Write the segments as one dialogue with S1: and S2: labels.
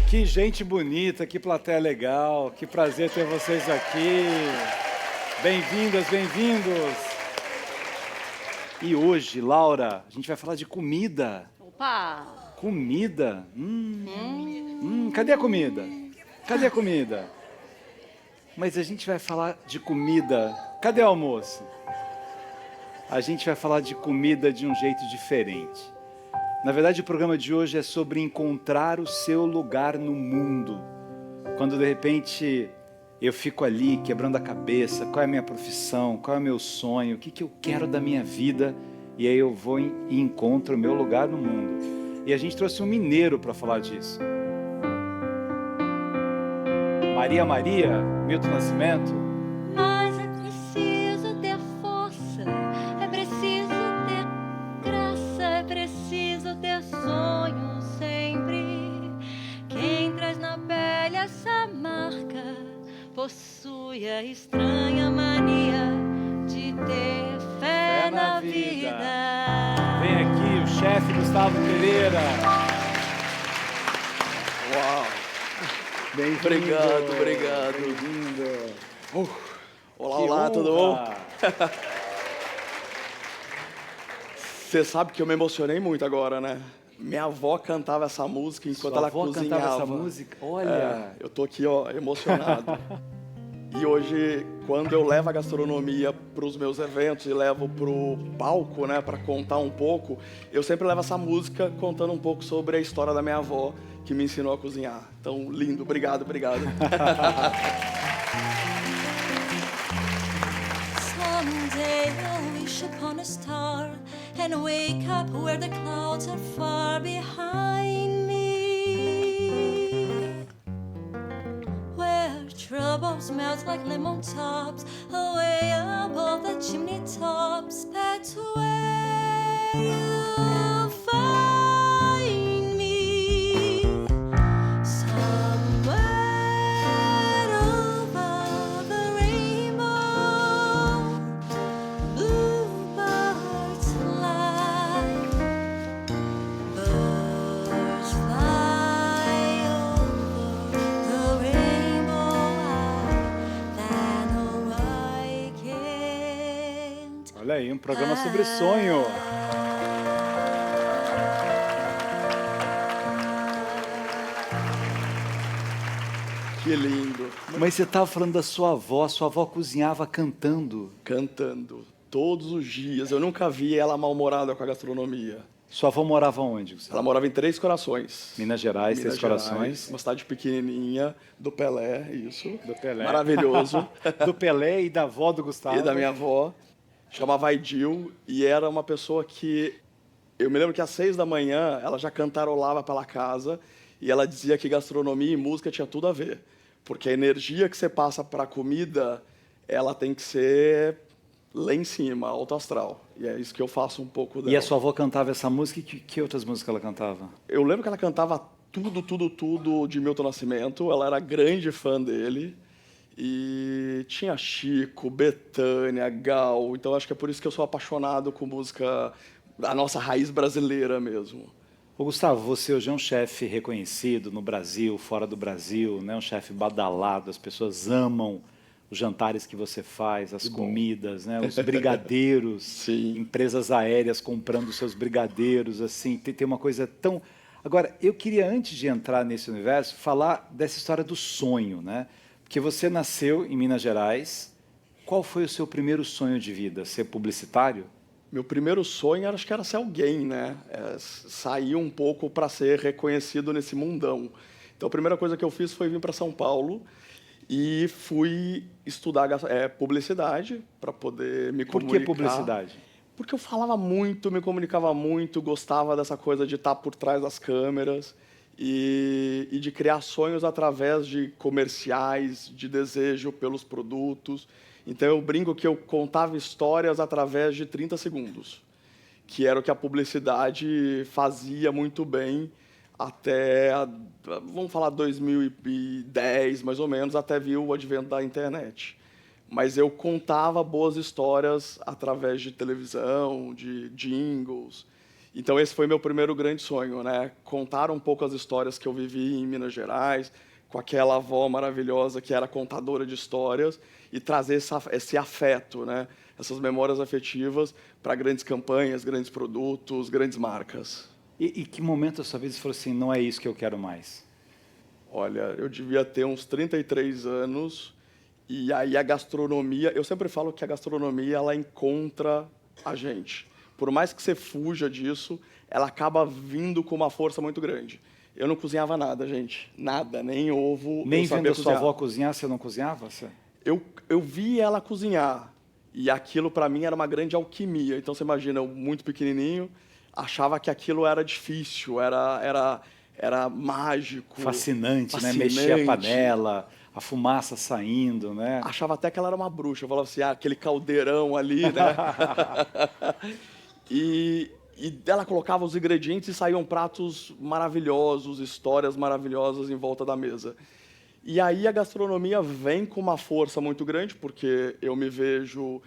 S1: Que gente bonita, que plateia legal, que prazer ter vocês aqui. Bem-vindas, bem-vindos. E hoje, Laura, a gente vai falar de comida.
S2: Opa!
S1: Comida? Cadê a comida? Cadê a comida? Mas a gente vai falar de comida. Cadê o almoço? A gente vai falar de comida de um jeito diferente. Na verdade, o programa de hoje é sobre encontrar o seu lugar no mundo. Quando, de repente, eu fico ali quebrando a cabeça, qual é a minha profissão, qual é o meu sonho, o que eu quero da minha vida, e aí eu vou e encontro o meu lugar no mundo. E a gente trouxe um mineiro para falar disso. Maria Maria, Milton Nascimento.
S3: Mas é preciso ter força, é preciso ter graça, é preciso ter sonho sempre. Quem traz na pele essa marca possui a estranha mania de ter fé na vida.
S1: Vem aqui o chefe Gustavo Pereira.
S4: Uau!
S1: Bem-vindo.
S4: Obrigado, obrigado.
S1: Bem-vindo.
S4: Olá, tudo bom? Você sabe que eu me emocionei muito agora, né? Minha avó cantava essa música enquanto
S1: Sua
S4: ela
S1: avó
S4: cozinhava.
S1: cantava essa música? Olha.
S4: Eu tô aqui, ó, emocionado. E hoje, quando eu levo a gastronomia para os meus eventos e levo pro palco, né, para contar um pouco, eu sempre levo essa música contando um pouco sobre a história da minha avó, que me ensinou a cozinhar. Então, lindo, obrigado, obrigado.
S3: Someday I'll wish upon a star and wake up where the clouds are far behind me, where trouble smells like lemon tops, away above the chimney tops. That's where you'll find me, somewhere over the rainbow. Bluebirds fly, birds fly over the rainbow. That no I can't.
S1: Olha aí, um programa sobre sonho.
S4: Que lindo.
S1: Mas você estava falando da sua avó cozinhava cantando.
S4: Cantando todos os dias. Eu nunca vi ela mal-humorada com a gastronomia.
S1: Sua avó morava onde, Gustavo?
S4: Ela morava em Três Corações.
S1: Minas Gerais,
S4: Minas
S1: Três Corações.
S4: Uma cidade pequenininha, do Pelé, isso.
S1: Do Pelé.
S4: Maravilhoso.
S1: Do Pelé e da avó do Gustavo.
S4: E da minha avó. Chamava Aidil e era uma pessoa que... Eu me lembro que às 6 da manhã ela já cantarolava pela casa e ela dizia que gastronomia e música tinha tudo a ver. Porque a energia que você passa para a comida, ela tem que ser lá em cima, alto astral. E é isso que eu faço um pouco dela.
S1: E a sua avó cantava essa música e que outras músicas ela cantava?
S4: Eu lembro que ela cantava tudo de Milton Nascimento. Ela era grande fã dele. E tinha Chico, Bethânia, Gal. Então acho que é por isso que eu sou apaixonado com música da nossa raiz brasileira mesmo.
S1: Ô Gustavo, você hoje é um chefe reconhecido no Brasil, fora do Brasil, né? Um chefe badalado, as pessoas amam os jantares que você faz, as comidas, né? Os brigadeiros,
S4: Sim.
S1: Empresas aéreas comprando seus brigadeiros, assim, tem uma coisa tão... Agora, eu queria, antes de entrar nesse universo, falar dessa história do sonho, né? Porque você nasceu em Minas Gerais. Qual foi o seu primeiro sonho de vida? Ser publicitário?
S4: Meu primeiro sonho acho que era ser alguém, né? Sair um pouco para ser reconhecido nesse mundão. Então a primeira coisa que eu fiz foi vir para São Paulo e fui estudar publicidade para poder me comunicar.
S1: Por que publicidade?
S4: Porque eu falava muito, me comunicava muito, gostava dessa coisa de estar por trás das câmeras. e de criar sonhos através de comerciais, de desejo pelos produtos. Então, eu brinco que eu contava histórias através de 30 segundos, que era o que a publicidade fazia muito bem até, vamos falar 2010, mais ou menos, até vir o advento da internet. Mas eu contava boas histórias através de televisão, de jingles. Então, esse foi meu primeiro grande sonho, né? Contar um pouco as histórias que eu vivi em Minas Gerais, com aquela avó maravilhosa que era contadora de histórias, e trazer esse afeto, né? Essas memórias afetivas para grandes campanhas, grandes produtos, grandes marcas.
S1: E que momento da sua vida você falou assim, não é isso que eu quero mais?
S4: Olha, eu devia ter uns 33 anos, e aí a gastronomia... Eu sempre falo que a gastronomia, ela encontra a gente. Por mais que você fuja disso, ela acaba vindo com uma força muito grande. Eu não cozinhava nada, gente. Nada, nem ovo.
S1: Nem
S4: eu sabia
S1: vendo a sua
S4: cozinhar.
S1: avó cozinhar, você não cozinhava? Você...
S4: Eu vi ela cozinhar, e aquilo para mim era uma grande alquimia. Então você imagina, eu muito pequenininho, achava que aquilo era difícil, era mágico.
S1: Fascinante, né? Mexer a panela, a fumaça saindo, né?
S4: Achava até que ela era uma bruxa. Eu falava assim, aquele caldeirão ali, né? E ela colocava os ingredientes e saíam pratos maravilhosos, histórias maravilhosas em volta da mesa. E aí a gastronomia vem com uma força muito grande, porque eu me vejo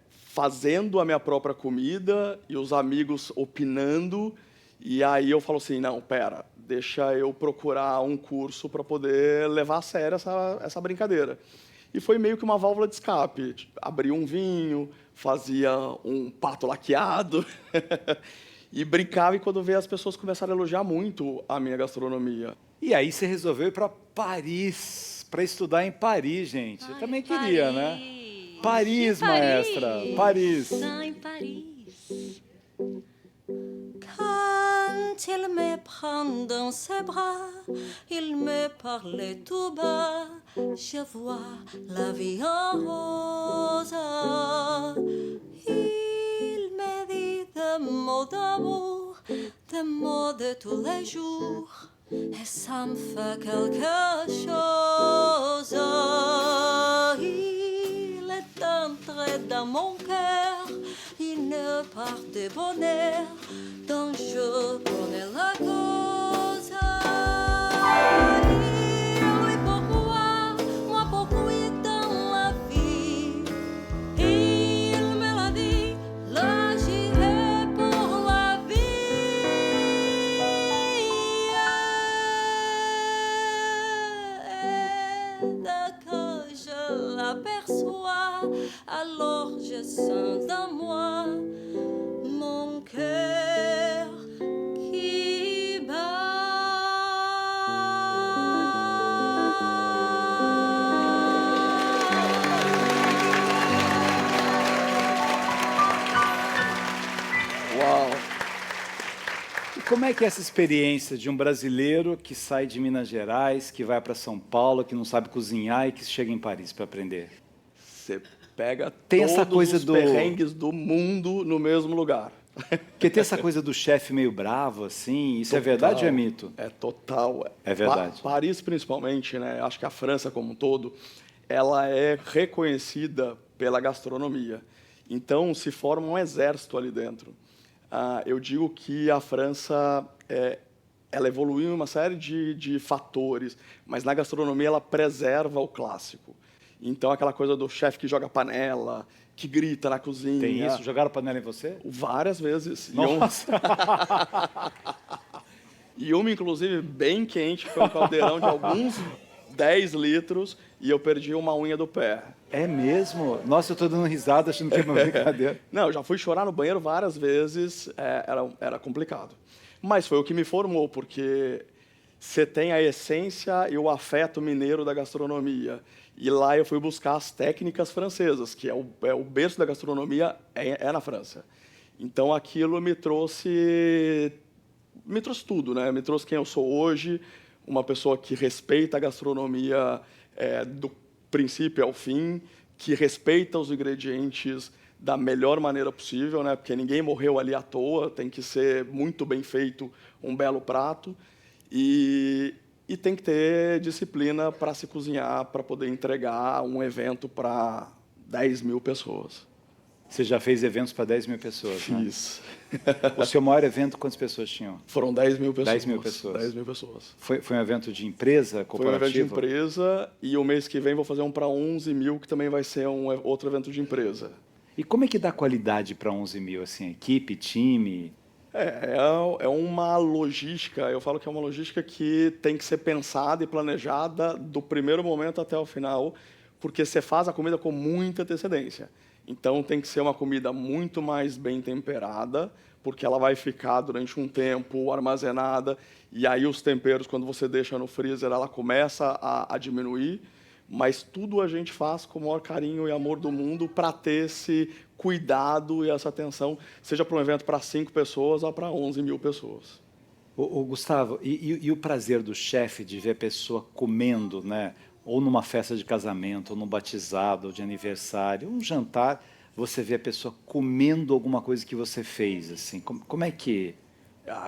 S4: fazendo a minha própria comida e os amigos opinando. E aí eu falo assim, não, pera, deixa eu procurar um curso para poder levar a sério essa brincadeira. E foi meio que uma válvula de escape. Abria um vinho, fazia um pato laqueado e brincava. E quando veio, as pessoas começaram a elogiar muito a minha gastronomia.
S1: E aí você resolveu ir para Paris, para estudar em Paris, gente. Eu também queria, né? Paris, maestra, Paris.
S3: Em Paris. Quand il me prend dans ses bras, il me parlait tout bas. Je vois la vie en rose. Il me dit des mots d'amour, des mots de tous les jours. Et ça me fait quelque chose. Il est entré dans mon cœur une part de bonheur dont je connais la cause. Et pourquoi, moi beaucoup dans la vie. Il me l'a dit, là j'irai pour la vie. Et dès que je l'aperçois, alors je sens dans moi mon cœur qui
S4: Uau!
S1: E como é que é essa experiência de um brasileiro que sai de Minas Gerais, que vai para São Paulo, que não sabe cozinhar e que chega em Paris para aprender?
S4: Você pega
S1: Tem
S4: todos
S1: essa coisa
S4: os
S1: do-
S4: perrengues do mundo no mesmo lugar.
S1: Porque tem essa coisa do chefe meio bravo, assim, isso é verdade ou é mito?
S4: É total.
S1: É verdade.
S4: Paris, principalmente, né? Acho que a França como um todo, ela é reconhecida pela gastronomia. Então, se forma um exército ali dentro. Eu digo que a França, ela evoluiu em uma série de fatores, mas na gastronomia ela preserva o clássico. Então, aquela coisa do chefe que joga panela, que grita na cozinha.
S1: Tem isso? Jogaram panela em você?
S4: Várias vezes.
S1: Nossa!
S4: E uma, inclusive, bem quente, foi um caldeirão de alguns 10 litros, e eu perdi uma unha do pé.
S1: É mesmo? Nossa, eu tô dando risada achando que é uma brincadeira.
S4: Não, eu já fui chorar no banheiro várias vezes, era complicado. Mas foi o que me formou, porque você tem a essência e o afeto mineiro da gastronomia. E lá eu fui buscar as técnicas francesas, que é o berço da gastronomia, é na França. Então aquilo me trouxe tudo, né? Me trouxe quem eu sou hoje, uma pessoa que respeita a gastronomia do princípio ao fim, que respeita os ingredientes da melhor maneira possível, né? Porque ninguém morreu ali à toa, tem que ser muito bem feito um belo prato. E tem que ter disciplina para se cozinhar, para poder entregar um evento para 10 mil pessoas.
S1: Você já fez eventos para 10 mil pessoas, né?
S4: Fiz.
S1: O seu maior evento, quantas pessoas tinham?
S4: Foram 10 mil pessoas.
S1: 10 mil pessoas.
S4: 10 mil pessoas.
S1: Foi um evento de empresa,
S4: Foi um evento de
S1: corporativo?
S4: empresa e o mês que vem vou fazer um para 11 mil, que também vai ser outro evento de empresa.
S1: E como é que dá qualidade para 11 mil, assim, equipe, time?
S4: É uma logística, eu falo que é uma logística que tem que ser pensada e planejada do primeiro momento até o final, porque você faz a comida com muita antecedência. Então tem que ser uma comida muito mais bem temperada, porque ela vai ficar durante um tempo armazenada, e aí os temperos, quando você deixa no freezer, ela começa a diminuir, mas tudo a gente faz com o maior carinho e amor do mundo para ter esse cuidado e essa atenção, seja para um evento para 5 pessoas ou para 11 mil pessoas.
S1: Ô, Gustavo, e o prazer do chefe de ver a pessoa comendo, né? Ou numa festa de casamento, ou num batizado, ou de aniversário, um jantar, você vê a pessoa comendo alguma coisa que você fez, assim, como é que...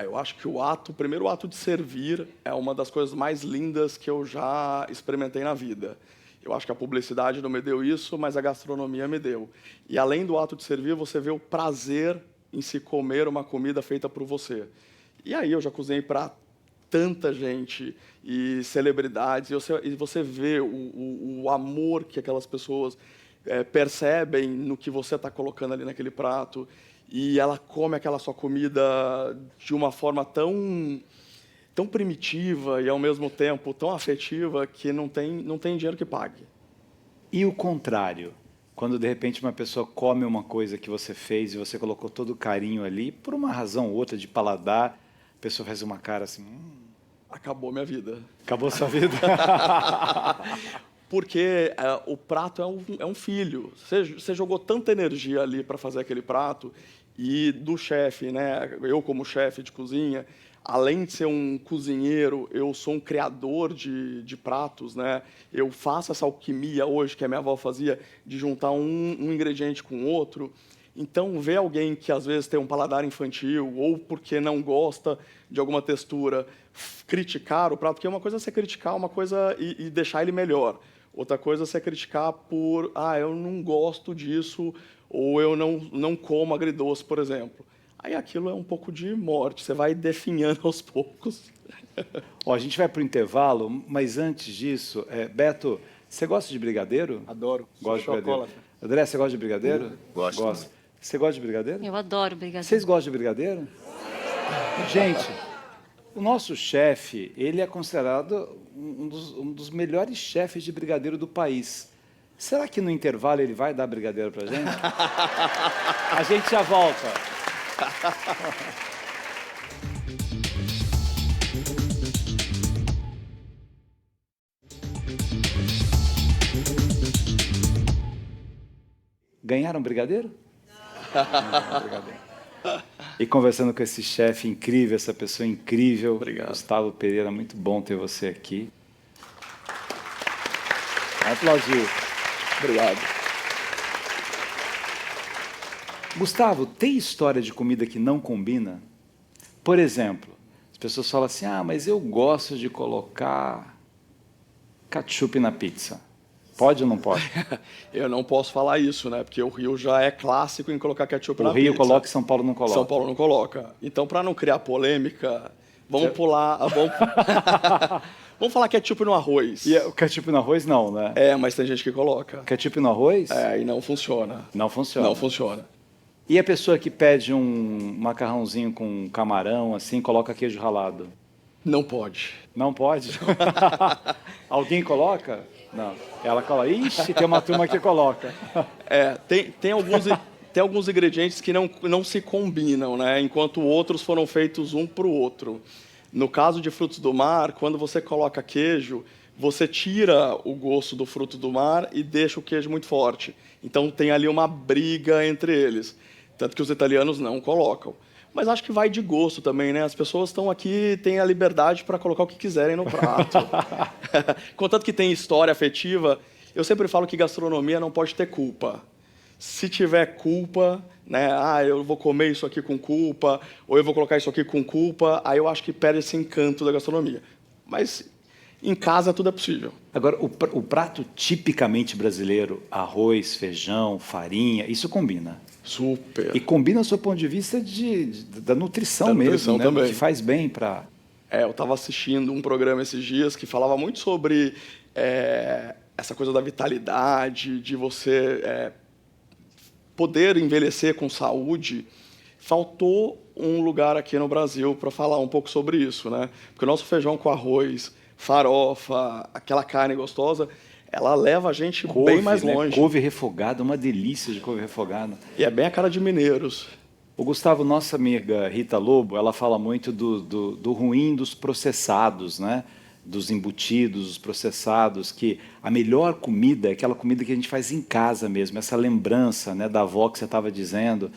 S4: Eu acho que o primeiro ato de servir é uma das coisas mais lindas que eu já experimentei na vida. Eu acho que a publicidade não me deu isso, mas a gastronomia me deu. E além do ato de servir, você vê o prazer em se comer uma comida feita por você. E aí eu já cozinhei para tanta gente e celebridades, e você vê o amor que aquelas pessoas percebem no que você está colocando ali naquele prato, e ela come aquela sua comida de uma forma tão primitiva e, ao mesmo tempo, tão afetiva que não tem dinheiro que pague.
S1: E o contrário? Quando, de repente, uma pessoa come uma coisa que você fez e você colocou todo o carinho ali, por uma razão ou outra de paladar, a pessoa faz uma cara assim...
S4: Acabou minha vida.
S1: Acabou sua vida?
S4: Porque o prato é um filho. Você jogou tanta energia ali para fazer aquele prato, e do chefe, né? Eu, como chefe de cozinha, além de ser um cozinheiro, eu sou um criador de pratos, né? Eu faço essa alquimia hoje, que a minha avó fazia, de juntar um ingrediente com outro. Então, ver alguém que, às vezes, tem um paladar infantil, ou porque não gosta de alguma textura, criticar o prato, porque uma coisa é você criticar uma coisa e deixar ele melhor. Outra coisa é você criticar por, eu não gosto disso, ou eu não como agridoce, por exemplo. Aí aquilo é um pouco de morte, você vai definhando aos poucos.
S1: Ó, a gente vai para o intervalo, mas antes disso, Beto, você gosta de brigadeiro?
S2: Adoro.
S1: Gosto de brigadeiro. André, você gosta de brigadeiro?
S2: Gosto.
S1: Gosta. Você gosta de brigadeiro?
S3: Eu adoro brigadeiro.
S1: Vocês gostam de brigadeiro? Gente, o nosso chefe, ele é considerado um dos melhores chefes de brigadeiro do país. Será que no intervalo ele vai dar brigadeiro pra gente? A gente já volta. Ganharam brigadeiro? Não, brigadeiro. E conversando com esse chefe incrível, essa pessoa incrível,
S4: Obrigado.
S1: Gustavo Pereira, muito bom ter você aqui. Aplaudir.
S4: Obrigado.
S1: Gustavo, tem história de comida que não combina? Por exemplo, as pessoas falam assim, mas eu gosto de colocar ketchup na pizza. Pode ou não pode?
S4: Eu não posso falar isso, né? Porque o Rio já é clássico em colocar ketchup na
S1: O Rio
S4: pizza.
S1: coloca e São Paulo não coloca.
S4: São Paulo não coloca. Então, para não criar polêmica, vamos pular... Vamos falar ketchup no arroz.
S1: E o ketchup no arroz não, né?
S4: Mas tem gente que coloca.
S1: Ketchup no arroz?
S4: E não funciona.
S1: Não funciona.
S4: Não funciona.
S1: E a pessoa que pede um macarrãozinho com camarão, assim, coloca queijo ralado?
S4: Não pode.
S1: Não pode? Alguém coloca? Não. Ela coloca. Ixi, tem uma turma que coloca.
S4: Tem alguns ingredientes que não se combinam, né? Enquanto outros foram feitos um para o outro. No caso de frutos do mar, quando você coloca queijo, você tira o gosto do fruto do mar e deixa o queijo muito forte. Então tem ali uma briga entre eles. Tanto que os italianos não colocam. Mas acho que vai de gosto também, né? As pessoas estão aqui, têm a liberdade para colocar o que quiserem no prato. Contanto que tem história afetiva, eu sempre falo que gastronomia não pode ter culpa. Se tiver culpa, né, eu vou comer isso aqui com culpa, ou eu vou colocar isso aqui com culpa, aí eu acho que perde esse encanto da gastronomia. Mas em casa tudo é possível.
S1: Agora, o prato tipicamente brasileiro, arroz, feijão, farinha, isso combina.
S4: Super.
S1: E combina do seu ponto de vista da nutrição
S4: Da
S1: mesmo,
S4: nutrição
S1: né?
S4: também.
S1: Que faz bem para...
S4: Eu estava assistindo um programa esses dias que falava muito sobre essa coisa da vitalidade, de você poder envelhecer com saúde. Faltou um lugar aqui no Brasil para falar um pouco sobre isso, né? Porque o nosso feijão com arroz, farofa, aquela carne gostosa, ela leva a gente bem mais longe.
S1: Couve refogada, uma delícia de couve refogada.
S4: E é bem a cara de mineiros.
S1: O Gustavo, nossa amiga Rita Lobo, ela fala muito do ruim dos processados, né? Dos embutidos, dos processados, que a melhor comida é aquela comida que a gente faz em casa mesmo, essa lembrança, né, da avó que você estava dizendo.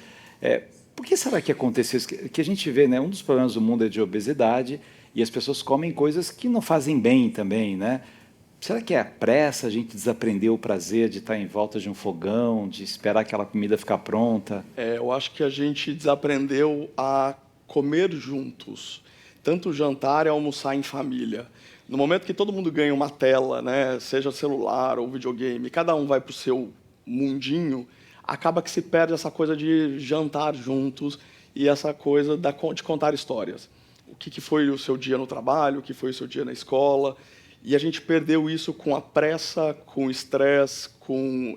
S1: Por que será que aconteceu isso? Que a gente vê, né, um dos problemas do mundo é de obesidade e as pessoas comem coisas que não fazem bem também, né? Será que é a pressa, a gente desaprendeu o prazer de estar em volta de um fogão, de esperar aquela comida ficar pronta?
S4: Eu acho que a gente desaprendeu a comer juntos, tanto jantar e almoçar em família. No momento que todo mundo ganha uma tela, né, seja celular ou videogame, cada um vai para o seu mundinho, acaba que se perde essa coisa de jantar juntos e essa coisa de contar histórias. O que foi o seu dia no trabalho, o que foi o seu dia na escola. E a gente perdeu isso com a pressa, com o estresse, com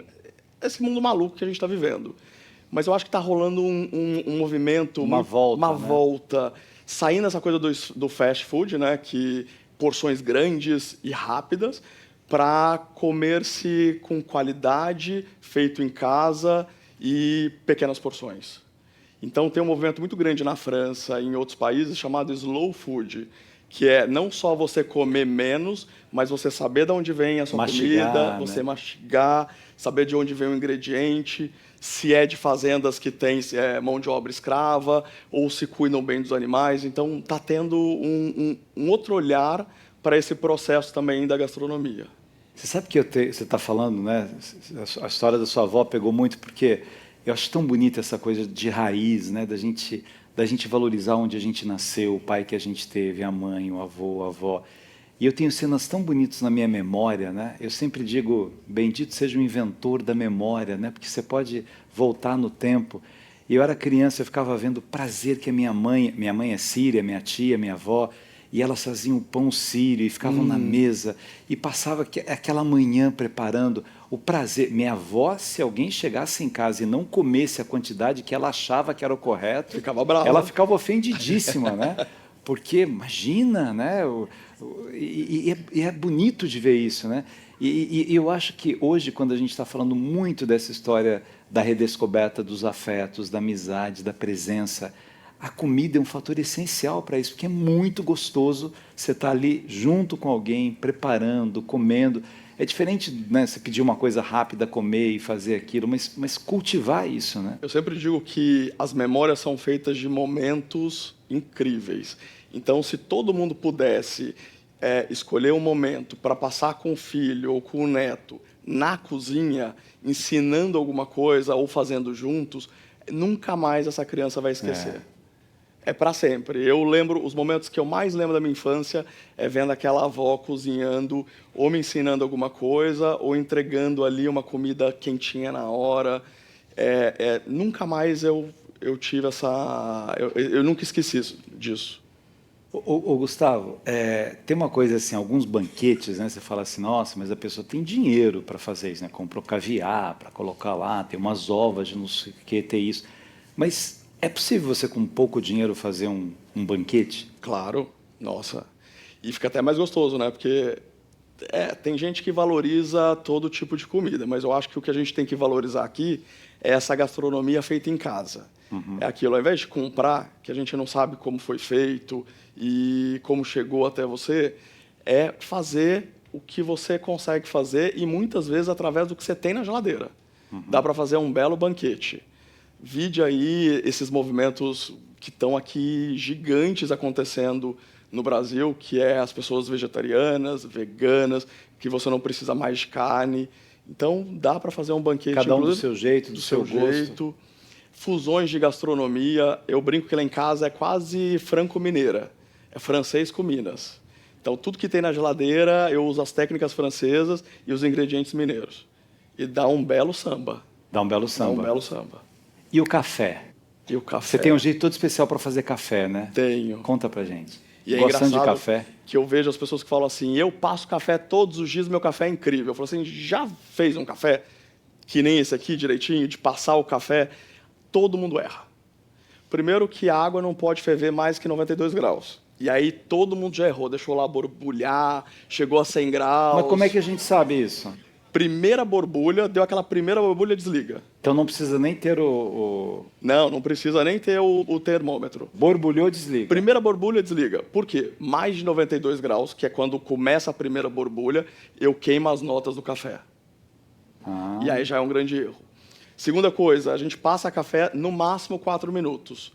S4: esse mundo maluco que a gente está vivendo. Mas eu acho que está rolando um movimento,
S1: uma
S4: volta, saindo essa coisa do fast food, né, que porções grandes e rápidas, para comer-se com qualidade, feito em casa e pequenas porções. Então tem um movimento muito grande na França e em outros países chamado slow food, que é não só você comer menos, mas você saber de onde vem a sua comida, você mastigar, saber de onde vem o ingrediente, se é de fazendas que tem mão de obra escrava, ou se cuidam bem dos animais. Então, está tendo um outro olhar para esse processo também da gastronomia.
S1: Você sabe que você está falando, né? A história da sua avó pegou muito, porque eu acho tão bonita essa coisa de raiz, né? Da gente valorizar onde a gente nasceu, o pai que a gente teve, a mãe, o avô, a avó. E eu tenho cenas tão bonitas na minha memória, né? Eu sempre digo, bendito seja o inventor da memória, né? Porque você pode voltar no tempo. E eu era criança, eu ficava vendo o prazer que a minha mãe é síria, minha tia, minha avó, e elas faziam o pão sírio e ficavam na mesa, e passava aquela manhã preparando o prazer. Minha avó, se alguém chegasse em casa e não comesse a quantidade que ela achava que era o correto,
S4: ficava brava.
S1: Ela ficava ofendidíssima, né? Porque, imagina, né? E é bonito de ver isso, né? E eu acho que hoje, quando a gente está falando muito dessa história da redescoberta dos afetos, da amizade, da presença, a comida é um fator essencial para isso, porque é muito gostoso você estar ali junto com alguém, preparando, comendo. É diferente, né, você pedir uma coisa rápida, comer e fazer aquilo, mas cultivar isso, né?
S4: Eu sempre digo que as memórias são feitas de momentos incríveis. Então, se todo mundo pudesse escolher um momento para passar com o filho ou com o neto na cozinha, ensinando alguma coisa ou fazendo juntos, nunca mais essa criança vai esquecer. É para sempre. Eu lembro, os momentos que eu mais lembro da minha infância é vendo aquela avó cozinhando, ou me ensinando alguma coisa, ou entregando ali uma comida quentinha na hora. Nunca mais eu tive essa... Eu nunca esqueci disso.
S1: Ô Gustavo, tem uma coisa assim, alguns banquetes, né? Você fala assim, nossa, mas a pessoa tem dinheiro para fazer isso, né? Comprou caviar para colocar lá, tem umas ovas de não sei o que, ter isso. Mas é possível você, com pouco dinheiro, fazer um banquete?
S4: Claro, nossa. E fica até mais gostoso, né? Porque tem gente que valoriza todo tipo de comida, mas eu acho que o que a gente tem que valorizar aqui é essa gastronomia feita em casa. É aquilo, ao invés de comprar, que a gente não sabe como foi feito e como chegou até você, é fazer o que você consegue fazer e muitas vezes através do que você tem na geladeira. Dá para fazer um belo banquete. Vide aí esses movimentos que estão aqui gigantes acontecendo no Brasil, que é as pessoas vegetarianas, veganas, que você não precisa mais de carne. Então, dá para fazer um banquete.
S1: Cada um do
S4: inclusive,
S1: seu jeito, do seu gosto.
S4: jeito. Fusões de gastronomia. Eu brinco que lá em casa é quase franco-mineira. É francês com Minas. Então, tudo que tem na geladeira, eu uso as técnicas francesas e os ingredientes mineiros. E dá um belo samba.
S1: Dá um belo
S4: Dá
S1: samba.
S4: um belo samba.
S1: E o café?
S4: E o café?
S1: Você tem um jeito todo especial para fazer café, né?
S4: Tenho.
S1: Conta pra gente.
S4: E é
S1: Gostando de
S4: engraçado
S1: café?
S4: que eu vejo as pessoas que falam assim, eu passo café todos os dias, meu café é incrível. Eu falo assim, já fez um café que nem esse aqui, direitinho, de passar o café? Todo mundo erra. Primeiro que a água não pode ferver mais que 92 graus. E aí todo mundo já errou, deixou lá borbulhar, chegou a 100 graus.
S1: Mas como é que a gente sabe isso?
S4: Primeira borbulha, deu aquela primeira borbulha, desliga.
S1: Então não precisa nem ter o...
S4: Não precisa nem ter o termômetro.
S1: Borbulhou, desliga.
S4: Primeira borbulha, desliga. Por quê? Mais de 92 graus, que é quando começa a primeira borbulha, eu queimo as notas do café.
S1: Ah.
S4: E aí já é um grande erro. Segunda coisa, a gente passa café no máximo 4 minutos.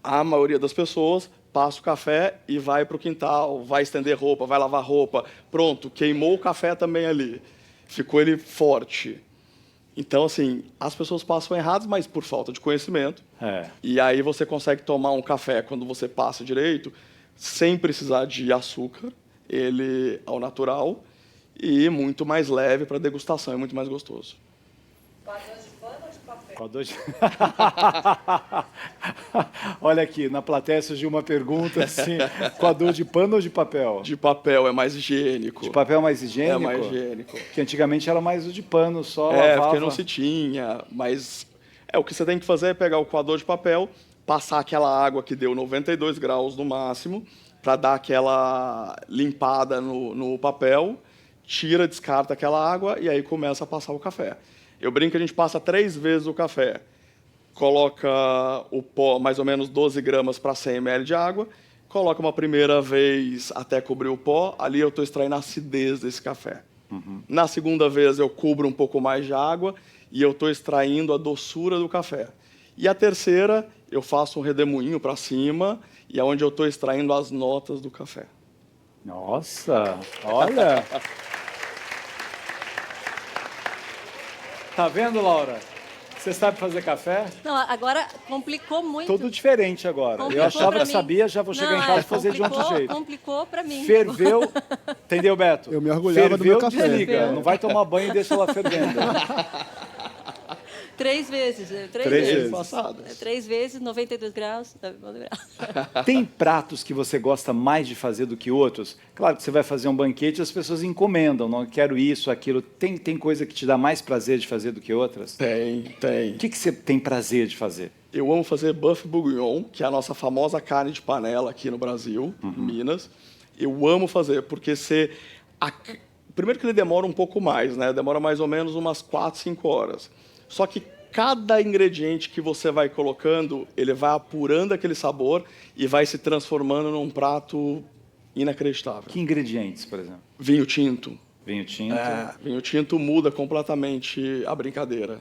S4: A maioria das pessoas passa o café e vai para o quintal, vai estender roupa, vai lavar roupa. Pronto, queimou o café também ali. Ficou ele forte. Então, assim, as pessoas passam erradas, mas por falta de conhecimento.
S1: É.
S4: E aí você consegue tomar um café quando você passa direito, sem precisar de açúcar, ele ao natural, e muito mais leve para degustação, é muito mais gostoso.
S1: Coador de... Olha aqui, na plateia surgiu uma pergunta assim, coador de pano ou de papel?
S4: De papel é mais higiênico.
S1: De papel mais higiênico?
S4: É mais higiênico.
S1: Que antigamente era mais o de pano, só
S4: É,
S1: lavava.
S4: porque não se tinha, mas o que você tem que fazer é pegar o coador de papel, passar aquela água que deu 92 graus no máximo, para dar aquela limpada no papel, tira, descarta aquela água e aí começa a passar o café. Eu brinco que a gente passa 3 vezes o café. Coloca o pó, mais ou menos 12 gramas para 100 ml de água, coloca uma primeira vez até cobrir o pó, ali eu estou extraindo a acidez desse café. Na segunda vez eu cubro um pouco mais de água e eu estou extraindo a doçura do café. E a terceira, eu faço um redemoinho para cima e é onde eu estou extraindo as notas do café.
S1: Nossa, olha! Tá vendo, Laura? Você sabe fazer café?
S3: Não, agora complicou muito.
S1: Tudo diferente agora.
S3: Complicou
S1: Eu achava
S3: pra
S1: que
S3: mim.
S1: sabia, já vou chegar
S3: Não,
S1: em casa e fazer de outro
S3: complicou-
S1: jeito.
S3: Complicou pra mim.
S1: Ferveu, entendeu, Beto?
S2: Eu me orgulhava do meu café.
S1: Desliga.
S3: Ferveu.
S1: Não vai tomar banho e deixa ela fervendo.
S3: 3 vezes. 3
S1: Três
S3: vezes.
S1: vezes.
S4: Passadas.
S3: 3 vezes, 92 graus.
S1: Tem pratos que você gosta mais de fazer do que outros? Claro que você vai fazer um banquete e as pessoas encomendam, não quero isso, aquilo. Tem coisa que te dá mais prazer de fazer do que outras?
S4: Tem.
S1: O que você tem prazer de fazer?
S4: Eu amo fazer buff bourguignon, que é a nossa famosa carne de panela aqui no Brasil, em Minas. Eu amo fazer, porque primeiro que ele demora um pouco mais, né? Demora mais ou menos umas 4, 5 horas. Só que cada ingrediente que você vai colocando, ele vai apurando aquele sabor e vai se transformando num prato inacreditável.
S1: Que ingredientes, por exemplo?
S4: Vinho tinto.
S1: Vinho tinto.
S4: Vinho tinto muda completamente a brincadeira.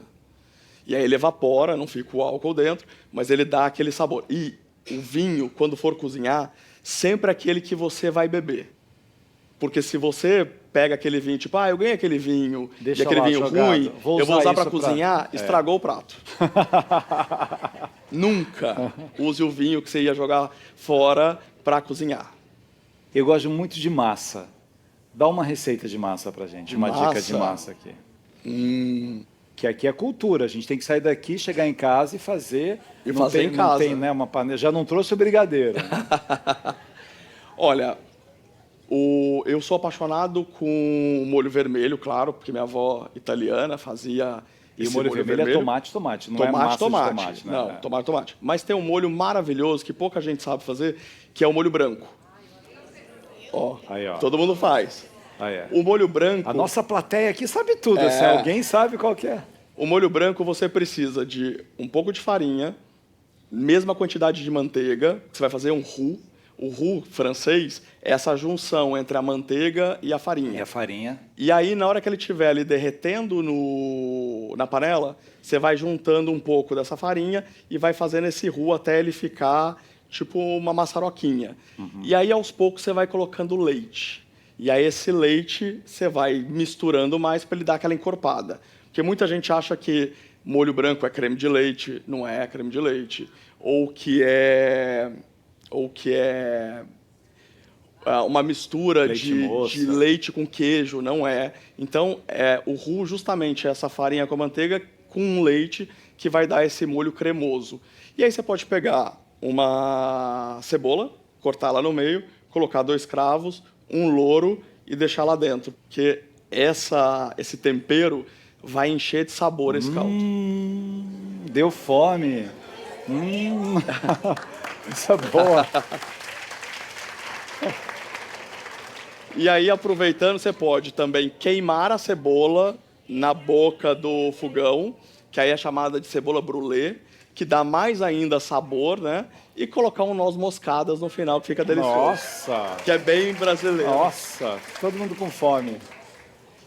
S4: E aí ele evapora, não fica o álcool dentro, mas ele dá aquele sabor. E o vinho, quando for cozinhar, sempre é aquele que você vai beber. Porque se você pega aquele vinho, tipo, eu ganhei aquele vinho,
S1: Deixa
S4: e aquele
S1: lá
S4: vinho
S1: jogado.
S4: ruim, eu vou usar para
S1: isso
S4: cozinhar, estragou o prato. Nunca use o vinho que você ia jogar fora para cozinhar.
S1: Eu gosto muito de massa. Dá uma receita de massa pra gente, uma dica de massa aqui. Que aqui é cultura, a gente tem que sair daqui, chegar em casa e fazer.
S4: E
S1: Não
S4: fazer
S1: tem,
S4: em casa.
S1: Não tem, né, uma panela. Já não trouxe o brigadeiro. Né?
S4: Olha, eu sou apaixonado com molho vermelho, claro, porque minha avó italiana fazia
S1: E o
S4: esse
S1: molho vermelho é tomate, não é massa de tomate. Né?
S4: Não, tomate. Mas tem um molho maravilhoso que pouca gente sabe fazer, que é o molho branco.
S1: Aí, ó.
S4: Todo mundo faz.
S1: Aí é.
S4: O molho branco...
S1: A nossa plateia aqui sabe tudo. Se alguém sabe qual que é.
S4: O molho branco você precisa de um pouco de farinha, mesma quantidade de manteiga, você vai fazer um roux. O roux francês é essa junção entre a manteiga e a farinha.
S1: E a farinha.
S4: E aí, na hora que ele estiver ali derretendo na panela, você vai juntando um pouco dessa farinha e vai fazendo esse roux até ele ficar tipo uma maçaroquinha. E aí, aos poucos, você vai colocando leite. E aí esse leite você vai misturando mais para ele dar aquela encorpada. Porque muita gente acha que molho branco é creme de leite, não é creme de leite. Ou que é uma mistura
S1: Leite
S4: de
S1: moça.
S4: leite com queijo, não é. Então, o roux justamente é essa farinha com a manteiga com um leite que vai dar esse molho cremoso. E aí você pode pegar uma cebola, cortar lá no meio, colocar 2 cravos, um louro e deixar lá dentro. Porque esse tempero vai encher de sabor esse caldo.
S1: Deu fome. Isso é boa.
S4: E aí, aproveitando, você pode também queimar a cebola na boca do fogão, que aí é chamada de cebola brûlée, que dá mais ainda sabor, né? E colocar um noz moscadas no final, que fica delicioso.
S1: Nossa.
S4: Que é bem brasileiro.
S1: Nossa, todo mundo com fome.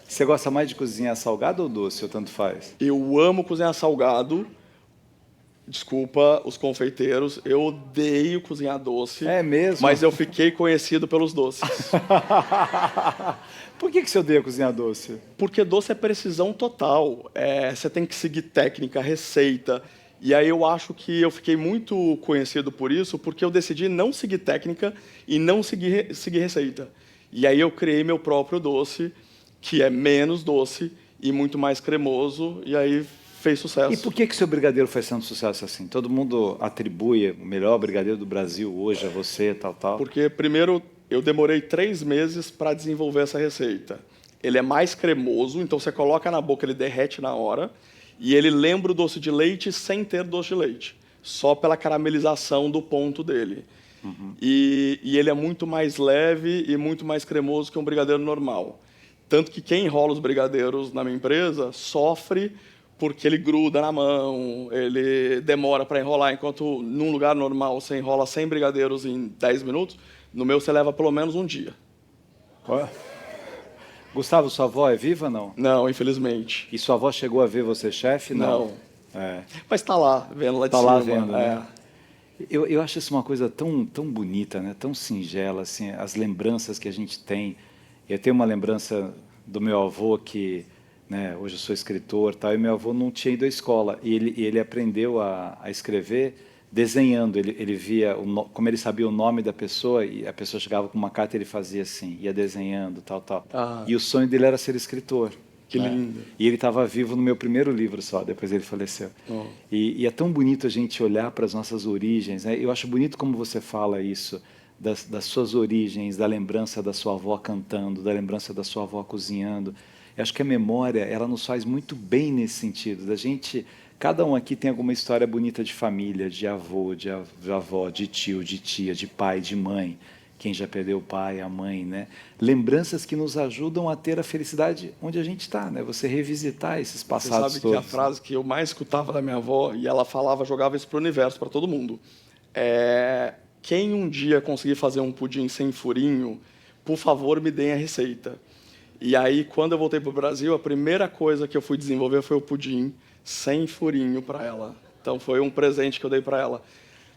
S1: Você gosta mais de cozinhar salgado ou doce, ou tanto faz?
S4: Eu amo cozinhar salgado. Desculpa os confeiteiros, eu odeio cozinhar doce.
S1: É mesmo?
S4: Mas eu fiquei conhecido pelos doces.
S1: Por que você odeia cozinhar doce?
S4: Porque doce é precisão total. Você tem que seguir técnica, receita. E aí eu acho que eu fiquei muito conhecido por isso, porque eu decidi não seguir técnica e não seguir receita. E aí eu criei meu próprio doce, que é menos doce e muito mais cremoso, e aí fez sucesso.
S1: E por que seu brigadeiro faz tanto sucesso assim? Todo mundo atribui o melhor brigadeiro do Brasil hoje a você, tal.
S4: Porque, primeiro, eu demorei 3 meses para desenvolver essa receita. Ele é mais cremoso, então você coloca na boca, ele derrete na hora, e ele lembra o doce de leite sem ter doce de leite, só pela caramelização do ponto dele. E ele é muito mais leve e muito mais cremoso que um brigadeiro normal. Tanto que quem enrola os brigadeiros na minha empresa sofre porque ele gruda na mão, ele demora para enrolar, enquanto num lugar normal você enrola 100 brigadeiros em 10 minutos, no meu você leva pelo menos um dia.
S1: Gustavo, sua avó é viva ou não?
S4: Não, infelizmente.
S1: E sua avó chegou a ver você chefe?
S4: Não.
S1: É.
S4: Mas está lá, vendo lá de
S1: Tá
S4: cima.
S1: lá vendo, né? Eu acho isso uma coisa tão bonita, né? Tão singela, assim, as lembranças que a gente tem. Eu tenho uma lembrança do meu avô que, né, hoje eu sou escritor, tal, e meu avô não tinha ido à escola. E ele aprendeu a escrever desenhando. Ele via, como ele sabia o nome da pessoa, e a pessoa chegava com uma carta e ele fazia assim, ia desenhando, tal.
S4: Ah.
S1: E o sonho dele era ser escritor.
S4: Que lindo.
S1: E ele estava vivo no meu primeiro livro só, depois ele faleceu.
S4: Oh.
S1: E é tão bonito a gente olhar para as nossas origens, né? Eu acho bonito como você fala isso, das suas origens, da lembrança da sua avó cantando, da lembrança da sua avó cozinhando. Eu acho que a memória, ela nos faz muito bem nesse sentido, da gente... Cada um aqui tem alguma história bonita de família, de avô, de avó, de tio, de tia, de pai, de mãe. Quem já perdeu o pai, a mãe, né? Lembranças que nos ajudam a ter a felicidade onde a gente está, né? Você revisitar esses passados
S4: Você sabe
S1: todos.
S4: que a frase que eu mais escutava da minha avó, e ela falava, jogava isso para o universo, para todo mundo, quem um dia conseguir fazer um pudim sem furinho, por favor, me deem a receita. E aí, quando eu voltei para o Brasil, a primeira coisa que eu fui desenvolver foi o pudim sem furinho para ela. Então, foi um presente que eu dei para ela.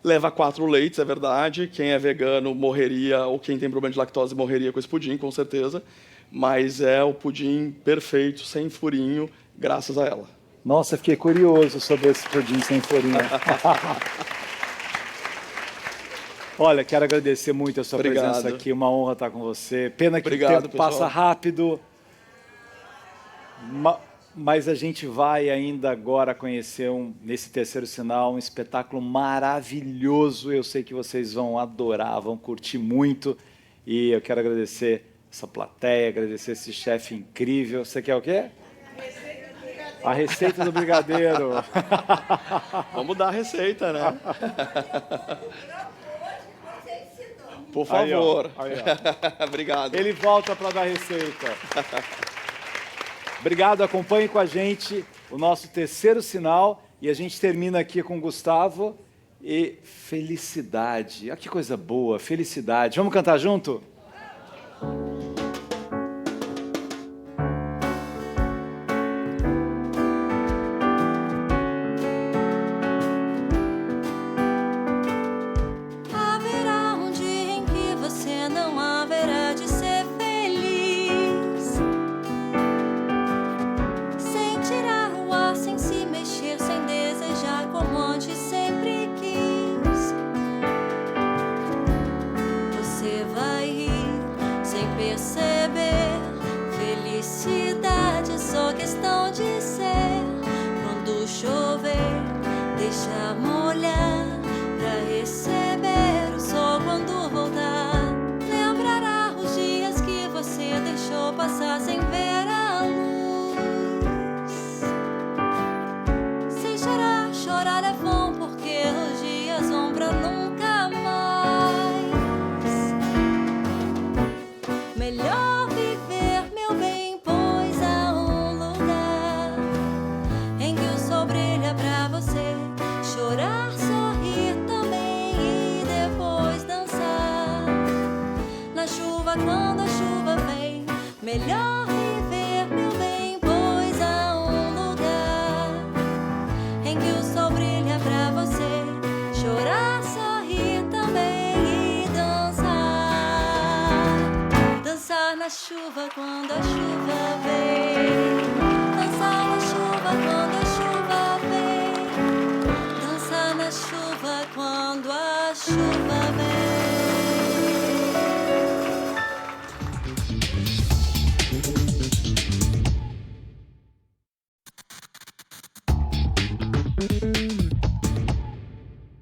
S4: Leva 4 leites, é verdade. Quem é vegano morreria, ou quem tem problema de lactose morreria com esse pudim, com certeza. Mas é o pudim perfeito, sem furinho, graças a ela.
S1: Nossa, fiquei curioso sobre esse pudim sem furinho. Olha, quero agradecer muito a sua presença aqui. Uma honra estar com você. Pena que o tempo passa rápido. Mas a gente vai ainda agora conhecer, nesse terceiro sinal, um espetáculo maravilhoso. Eu sei que vocês vão adorar, vão curtir muito. E eu quero agradecer essa plateia, agradecer esse chefe incrível. Você quer o quê? A receita do brigadeiro.
S4: Vamos dar a receita, né? Por favor.
S1: Aí, ó.
S4: Obrigado.
S1: Ele volta para dar a receita. Obrigado, acompanhe com a gente o nosso terceiro sinal e a gente termina aqui com o Gustavo e felicidade. Olha que coisa boa, felicidade. Vamos cantar junto?
S3: Haverá um dia em que você não haverá de ser feliz. receber o sol quando voltar. Lembrará os dias que você deixou passar sem ver a luz. Se chorar, chorar é bom, porque os dias vão pra nunca mais. Melhor viver, meu bem, pois há um lugar em que o sol brilha pra você. Chorar, sorrir também e depois dançar. Na chuva, quando a chuva vem, melhor viver, meu bem, pois há um lugar em que o sol brilha pra você. Chorar, sorrir também e dançar. Dançar na chuva quando a chuva vem. Dançar na chuva quando a chuva vem. Dançar na chuva quando a chuva vem.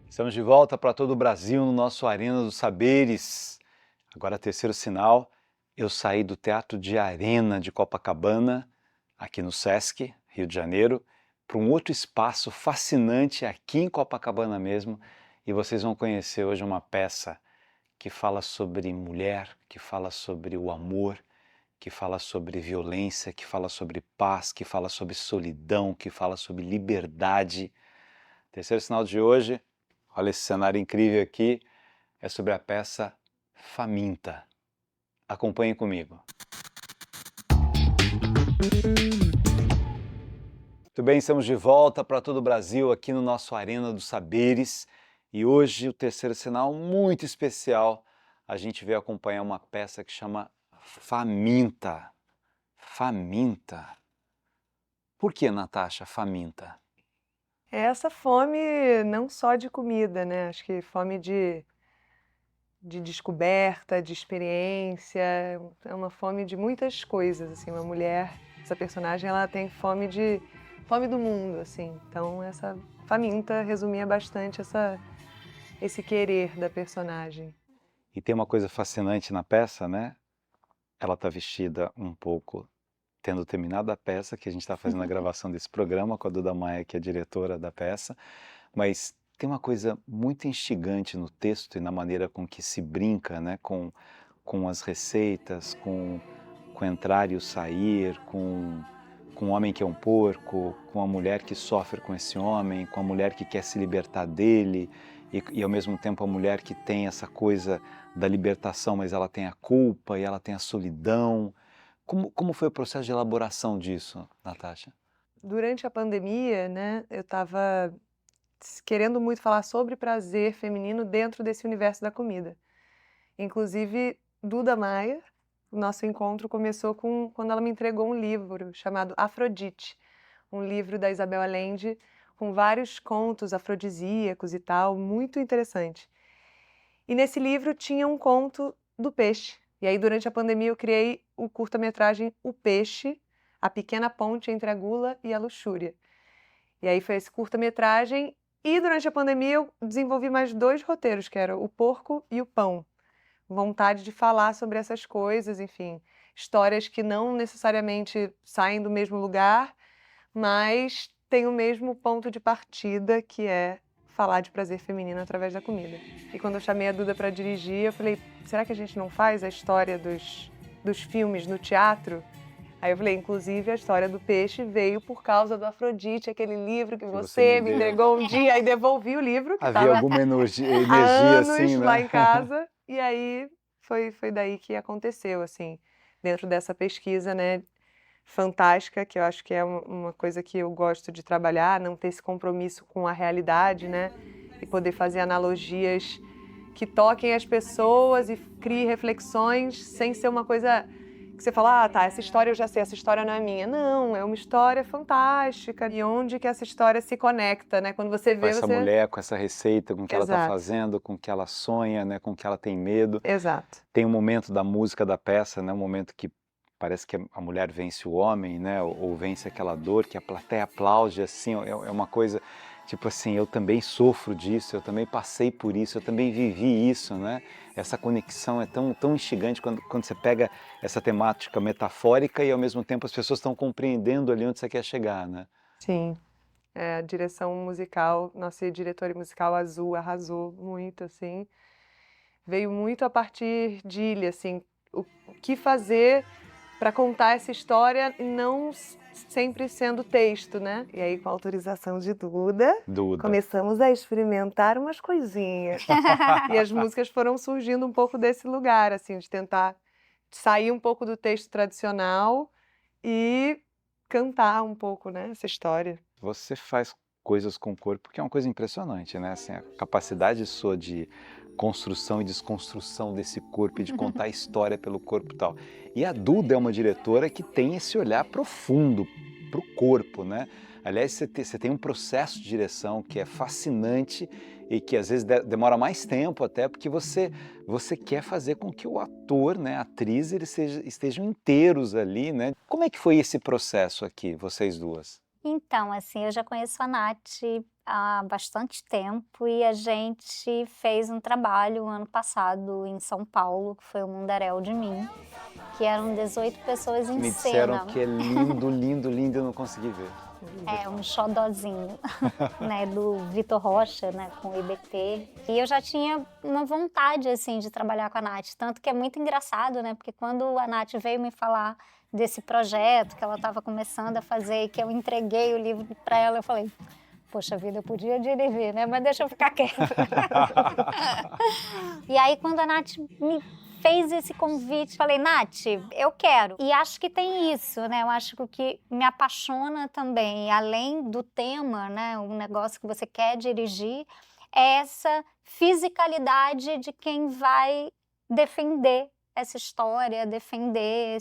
S1: Estamos de volta para todo o Brasil no nosso Arena dos Saberes. Agora, terceiro sinal, eu saí do Teatro de Arena de Copacabana, aqui no Sesc, Rio de Janeiro, para um outro espaço fascinante aqui em Copacabana mesmo, e vocês vão conhecer hoje uma peça que fala sobre mulher, que fala sobre o amor, que fala sobre violência, que fala sobre paz, que fala sobre solidão, que fala sobre liberdade. Terceiro sinal de hoje, olha esse cenário incrível aqui, é sobre a peça Faminta. Acompanhem comigo. Muito bem, estamos de volta para todo o Brasil aqui no nosso Arena dos Saberes e hoje o terceiro sinal muito especial, a gente veio acompanhar uma peça que chama Faminta. Faminta. Por que, Natasha, faminta?
S2: É essa fome não só de comida, né? Acho que fome de descoberta, de experiência, é uma fome de muitas coisas, assim, uma mulher, essa personagem, ela tem fome do mundo, assim. Então essa faminta resumia bastante esse querer da personagem.
S1: E tem uma coisa fascinante na peça, né? Ela está vestida um pouco, tendo terminado a peça, que a gente está fazendo a gravação desse programa com a Duda Maia, que é a diretora da peça, mas tem uma coisa muito instigante no texto e na maneira com que se brinca, né? com as receitas, com entrar e o sair, com o homem que é um porco, com a mulher que sofre com esse homem, com a mulher que quer se libertar dele e ao mesmo tempo a mulher que tem essa coisa da libertação, mas ela tem a culpa e ela tem a solidão. Como foi o processo de elaboração disso, Natasha?
S2: Durante a pandemia, né, eu estava querendo muito falar sobre prazer feminino dentro desse universo da comida. Inclusive, Duda Maia, o nosso encontro começou quando ela me entregou um livro chamado Afrodite, um livro da Isabel Allende, com vários contos afrodisíacos e tal, muito interessante. E nesse livro tinha um conto do peixe. E aí, durante a pandemia, eu criei o curta-metragem O Peixe, a pequena ponte entre a gula e a luxúria. E aí foi esse curta-metragem, e durante a pandemia eu desenvolvi mais 2 roteiros, que eram O Porco e o Pão. Vontade de falar sobre essas coisas, enfim, histórias que não necessariamente saem do mesmo lugar, mas têm o mesmo ponto de partida, que é falar de prazer feminino através da comida. E quando eu chamei a Duda para dirigir, eu falei, será que a gente não faz a história dos filmes no teatro? Aí eu falei, inclusive a história do peixe veio por causa do Afrodite, aquele livro que você me entregou um dia, e devolvi o livro, que
S1: Havia alguma energia
S2: há anos
S1: assim, né?
S2: lá em casa, e aí foi daí que aconteceu, assim, dentro dessa pesquisa, né, fantástica, que eu acho que é uma coisa que eu gosto de trabalhar, não ter esse compromisso com a realidade, né, e poder fazer analogias que toquem as pessoas e criem reflexões sem ser uma coisa que você fala, ah, tá, essa história eu já sei, essa história não é minha. Não, é uma história fantástica. E onde que essa história se conecta, né? Quando você vê,
S1: com essa mulher, com essa receita, com o que ela está fazendo, com o que ela sonha, né? Com o que ela tem medo.
S2: Exato.
S1: Tem um momento da música da peça, né? Um momento que parece que a mulher vence o homem, né? Ou vence aquela dor, que a plateia aplaude, assim, é uma coisa... Tipo assim, eu também sofro disso, eu também passei por isso, eu também vivi isso, né? Essa conexão é tão instigante quando você pega essa temática metafórica e ao mesmo tempo as pessoas estão compreendendo ali onde você quer chegar, né?
S2: Sim. A direção musical, nossa diretora musical Azul arrasou muito, assim. Veio muito a partir de Ilha, assim, o que fazer para contar essa história e não sempre sendo texto, né? E aí, com a autorização de Duda, começamos a experimentar umas coisinhas. E as músicas foram surgindo um pouco desse lugar, assim, de tentar sair um pouco do texto tradicional e cantar um pouco, né, essa história.
S1: Você faz coisas com o corpo que é uma coisa impressionante, né? Assim, a capacidade sua de construção e desconstrução desse corpo e de contar a história pelo corpo e tal. E a Duda é uma diretora que tem esse olhar profundo para o corpo, né? Aliás, você tem um processo de direção que é fascinante e que às vezes demora mais tempo até, porque você quer fazer com que o ator, né, a atriz, eles estejam inteiros ali, né? Como é que foi esse processo aqui, vocês duas?
S5: Então, assim, eu já conheço a Nath há bastante tempo e a gente fez um trabalho ano passado em São Paulo, que foi o Mundaréu de Mim, que eram 18 pessoas em
S1: Me
S5: cena.
S1: disseram que é lindo, lindo, lindo, eu não consegui ver.
S5: É um xodózinho, né, do Vitor Rocha, né, com o IBT. E eu já tinha uma vontade, assim, de trabalhar com a Nath, tanto que é muito engraçado, né, porque quando a Nath veio me falar desse projeto que ela estava começando a fazer e que eu entreguei o livro para ela, eu falei, poxa vida, eu podia dirigir, né, mas deixa eu ficar quieta. E aí, quando a Nath me fez esse convite, falei, Nath, eu quero. E acho que tem isso, né? Eu acho que o que me apaixona também, além do tema, né? Um negócio que você quer dirigir, é essa fisicalidade de quem vai defender essa história, defender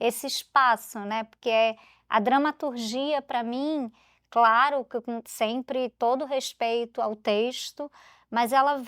S5: esse espaço, né? Porque a dramaturgia, para mim, claro que com sempre todo respeito ao texto, mas ela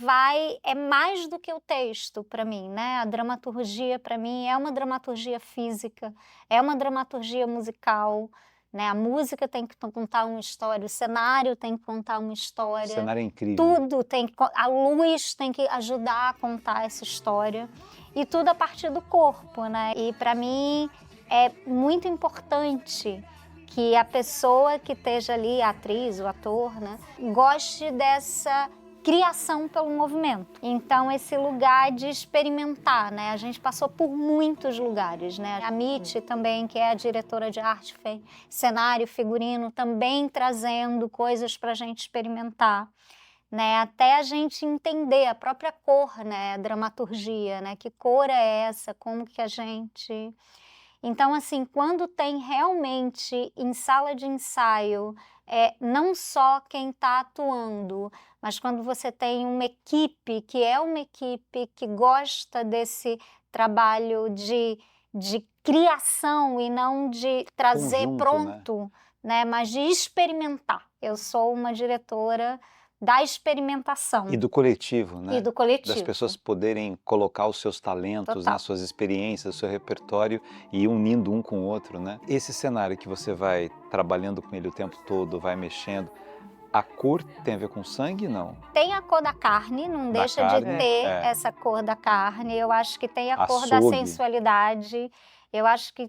S5: é mais do que o texto para mim, né? A dramaturgia para mim é uma dramaturgia física, é uma dramaturgia musical, né? A música tem que contar uma história, o cenário tem que contar uma história.
S1: O cenário é incrível.
S5: Tudo tem que, a luz tem que ajudar a contar essa história e tudo a partir do corpo, né? E para mim é muito importante que a pessoa que esteja ali, a atriz, o ator, né, goste dessa criação pelo movimento. Então, esse lugar de experimentar, né? A gente passou por muitos lugares, né? A Mitty também, que é a diretora de arte, fez cenário, figurino, também trazendo coisas para a gente experimentar, né? Até a gente entender a própria cor, né? A dramaturgia, né? Que cor é essa? Como que a gente... Então, assim, quando tem realmente em sala de ensaio, não só quem está atuando, mas quando você tem uma equipe que é uma equipe que gosta desse trabalho de criação e não de trazer
S1: Conjunto,
S5: pronto, né? Mas de experimentar. Eu sou uma diretora da experimentação.
S1: E do coletivo, né?
S5: E do coletivo.
S1: Das pessoas poderem colocar os seus talentos, né, suas experiências, o seu repertório e ir unindo um com o outro, né? Esse cenário que você vai trabalhando com ele o tempo todo, vai mexendo, a cor tem a ver com sangue, não?
S5: Tem a cor da carne, não
S1: Da
S5: deixa
S1: carne,
S5: de ter essa cor da carne. Eu acho que tem a cor da
S1: Açougue.
S5: sensualidade. Eu acho que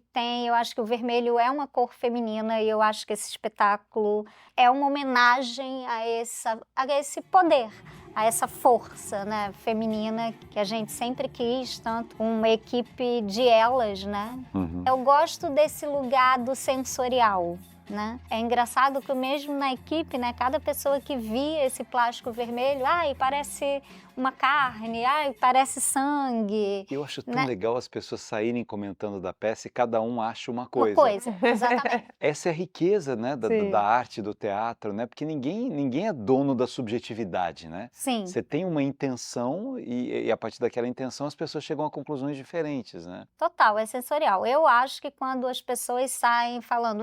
S5: o vermelho é uma cor feminina e eu acho que esse espetáculo é uma homenagem a esse poder, a essa força, né, feminina que a gente sempre quis, tanto uma equipe de elas, né?
S1: Uhum.
S5: Eu gosto desse lugar do sensorial. Né? É engraçado que mesmo na equipe, né, cada pessoa que via esse plástico vermelho, ai, parece uma carne, ai, parece sangue.
S1: Eu acho tão
S5: né?
S1: legal as pessoas saírem comentando da peça e cada um acha uma coisa.
S5: Uma coisa, exatamente.
S1: Essa é a riqueza, né, da arte, do teatro, né? Porque ninguém é dono da subjetividade, né?
S5: Sim.
S1: Você tem uma intenção e a partir daquela intenção as pessoas chegam a conclusões diferentes, né?
S5: Total, é sensorial. Eu acho que quando as pessoas saem falando,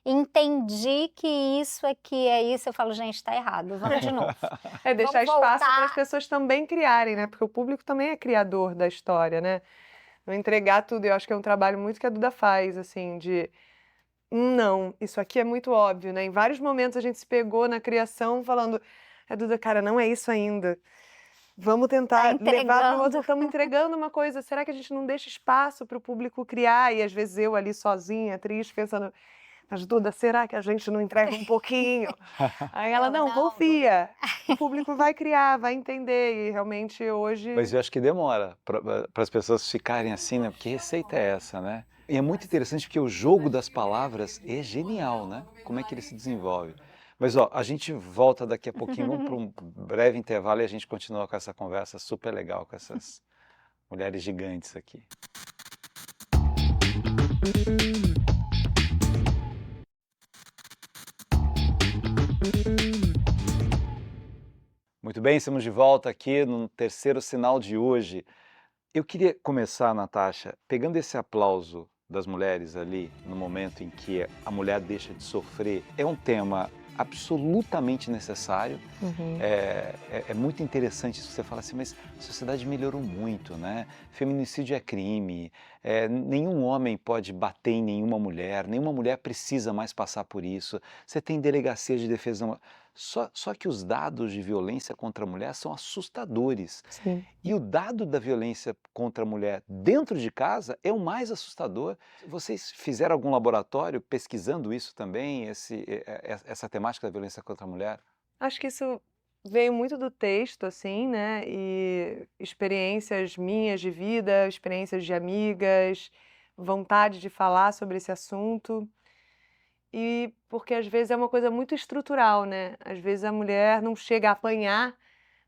S5: entendi que isso aqui é isso, eu falo, gente, tá errado, vamos de novo.
S2: É deixar
S5: Vamos
S2: espaço
S5: voltar.
S2: para as pessoas também criarem, né? Porque o público também é criador da história, né? Não entregar tudo. Eu acho que é um trabalho muito que a Duda faz, assim, de Não, isso aqui é muito óbvio, né? Em vários momentos a gente se pegou na criação falando, Duda, cara, não é isso ainda. Vamos tentar levar para o outro,
S5: entregando.
S2: estamos entregando uma coisa, será que a gente não deixa espaço para o público criar? E às vezes eu ali sozinha, triste, pensando, mas Duda, será que a gente não entrega um pouquinho? Aí ela, não,
S5: Não,
S2: confia, o público vai criar, vai entender, e realmente hoje...
S1: Mas eu acho que demora para as pessoas ficarem assim, né? Porque receita é essa, né? E é muito interessante porque o jogo das palavras é genial, né? Como é que ele se desenvolve. Mas ó, a gente volta daqui a pouquinho, vamos para um breve intervalo e a gente continua com essa conversa super legal com essas mulheres gigantes aqui. Muito bem, estamos de volta aqui no terceiro sinal de hoje. Eu queria começar, Natasha, pegando esse aplauso das mulheres ali, no momento em que a mulher deixa de sofrer. É um tema absolutamente necessário. É muito interessante isso que você fala assim, mas a sociedade melhorou muito, né? Feminicídio é crime, nenhum homem pode bater em nenhuma mulher precisa mais passar por isso. Você tem delegacia de defesa... Só que os dados de violência contra a mulher são assustadores.
S2: Sim.
S1: E o dado da violência contra a mulher dentro de casa é o mais assustador. Vocês fizeram algum laboratório pesquisando isso também, essa temática da violência contra a mulher?
S2: Acho que isso veio muito do texto, assim, né? E experiências minhas de vida, experiências de amigas, vontade de falar sobre esse assunto. E porque às vezes é uma coisa muito estrutural, né? Às vezes a mulher não chega a apanhar,